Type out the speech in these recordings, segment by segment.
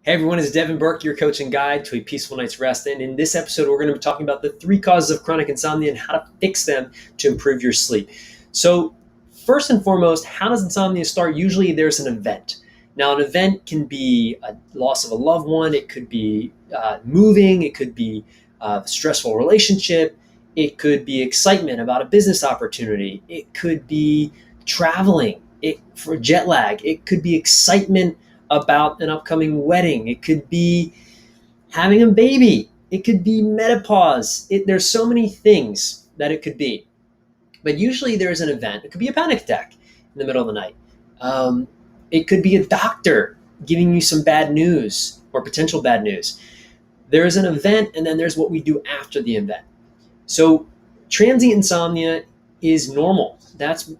Hey everyone, it's Devin Burke, your coach and guide to a peaceful night's rest. And in this episode, we're going to be talking about the three causes of chronic insomnia and how to fix them to improve your sleep. So, first and foremost, how does insomnia start? Usually there's an event. Now, an event can be a loss of a loved one, it could be moving, it could be a stressful relationship, it could be excitement about a business opportunity, it could be traveling, for jet lag, it could be excitement about an upcoming wedding. It could be having a baby. It could be menopause. There's so many things that it could be. But usually there's an event. It could be a panic attack in the middle of the night. It could be a doctor giving you some bad news or potential bad news. There's an event, and then there's what we do after the event. So transient insomnia is normal. That's,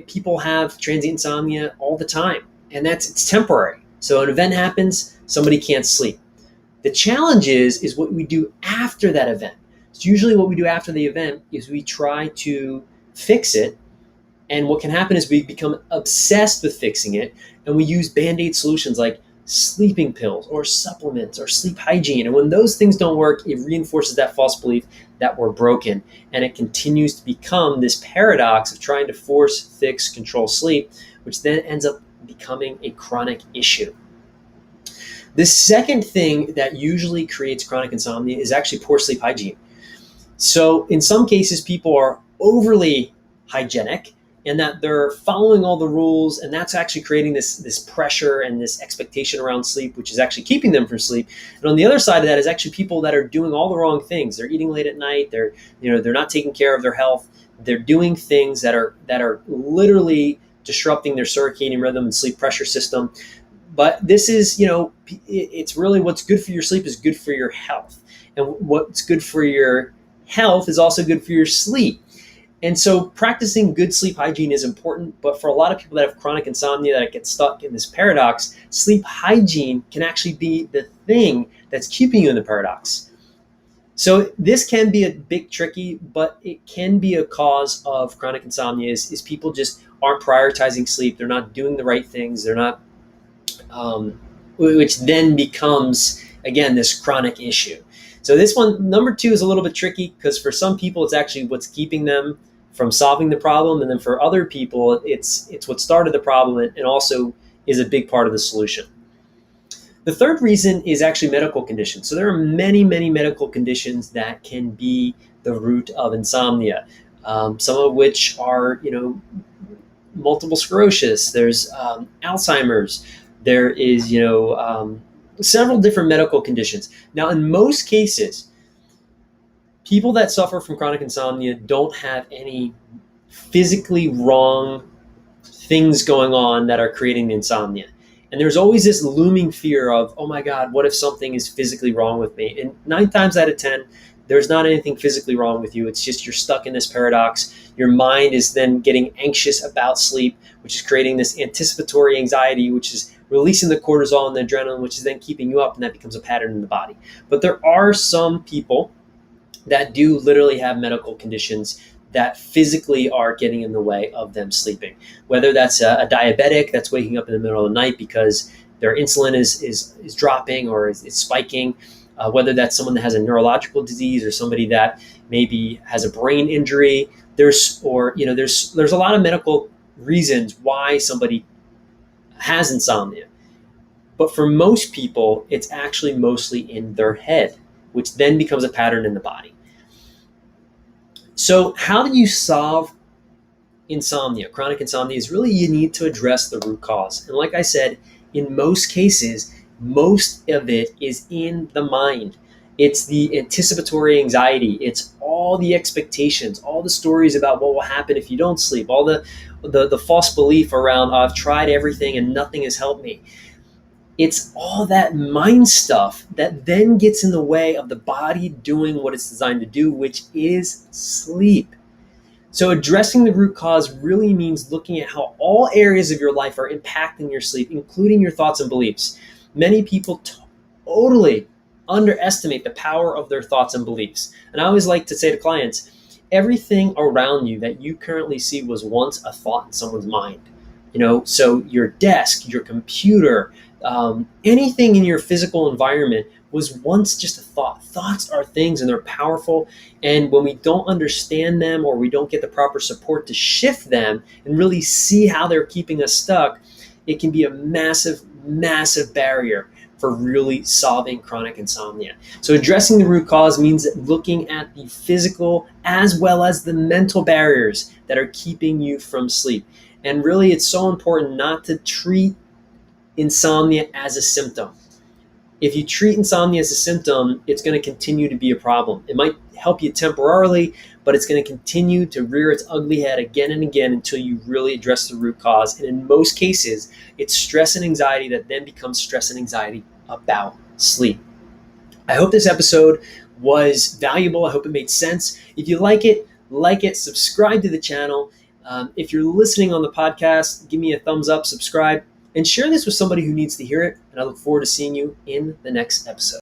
people have transient insomnia all the time, and it's temporary. So an event happens, somebody can't sleep. The challenge is what we do after that event. So usually what we do after the event is we try to fix it. And what can happen is we become obsessed with fixing it, and we use Band-Aid solutions like sleeping pills or supplements or sleep hygiene. And when those things don't work, it reinforces that false belief that we're broken. And it continues to become this paradox of trying to force, fix, control sleep, which then ends up becoming a chronic issue. The second thing that usually creates chronic insomnia is actually poor sleep hygiene. So in some cases, people are overly hygienic and that they're following all the rules, and that's actually creating this pressure and this expectation around sleep, which is actually keeping them from sleep. And on the other side of that is actually people that are doing all the wrong things. They're eating late at night. They're not taking care of their health. They're doing things that are literally disrupting their circadian rhythm and sleep pressure system. But this is, it's really what's good for your sleep is good for your health. And what's good for your health is also good for your sleep. And so practicing good sleep hygiene is important, but for a lot of people that have chronic insomnia that get stuck in this paradox, sleep hygiene can actually be the thing that's keeping you in the paradox. So this can be a bit tricky, but it can be a cause of chronic insomnia is people just aren't prioritizing sleep. They're not doing the right things. They're not, which then becomes, again, this chronic issue. So this one, number two, is a little bit tricky because for some people, it's actually what's keeping them from solving the problem. And then for other people, it's what started the problem and also is a big part of the solution. The third reason is actually medical conditions. So there are many, many medical conditions that can be the root of insomnia. Some of which are, multiple sclerosis. There's Alzheimer's. There is, several different medical conditions. Now, in most cases, people that suffer from chronic insomnia don't have any physically wrong things going on that are creating the insomnia. And there's always this looming fear of, oh my God, what if something is physically wrong with me? And 9 times out of 10, there's not anything physically wrong with you. It's just you're stuck in this paradox. Your mind is then getting anxious about sleep, which is creating this anticipatory anxiety, which is releasing the cortisol and the adrenaline, which is then keeping you up, and that becomes a pattern in the body. But there are some people that do literally have medical conditions that physically are getting in the way of them sleeping. Whether that's a diabetic that's waking up in the middle of the night because their insulin is dropping or is spiking, whether that's someone that has a neurological disease or somebody that maybe has a brain injury. There's a lot of medical reasons why somebody has insomnia. But for most people, it's actually mostly in their head, which then becomes a pattern in the body. So how do you solve insomnia? Chronic insomnia is really you need to address the root cause. And like I said, in most cases, most of it is in the mind. It's the anticipatory anxiety. It's all the expectations, all the stories about what will happen if you don't sleep, all the false belief around, I've tried everything and nothing has helped me. It's all that mind stuff that then gets in the way of the body doing what it's designed to do, which is sleep. So addressing the root cause really means looking at how all areas of your life are impacting your sleep, including your thoughts and beliefs. Many people totally underestimate the power of their thoughts and beliefs. And I always like to say to clients, everything around you that you currently see was once a thought in someone's mind. So your desk, your computer, anything in your physical environment was once just a thought. Thoughts are things and they're powerful. And when we don't understand them or we don't get the proper support to shift them and really see how they're keeping us stuck, it can be a massive, massive barrier for really solving chronic insomnia. So addressing the root cause means looking at the physical as well as the mental barriers that are keeping you from sleep. And really, it's so important not to treat insomnia as a symptom. If you treat insomnia as a symptom, it's going to continue to be a problem. It might help you temporarily, but it's going to continue to rear its ugly head again and again until you really address the root cause. And in most cases, it's stress and anxiety that then becomes stress and anxiety about sleep. I hope this episode was valuable. I hope it made sense. If you like it, subscribe to the channel. If you're listening on the podcast, give me a thumbs up, subscribe, and share this with somebody who needs to hear it. And I look forward to seeing you in the next episode.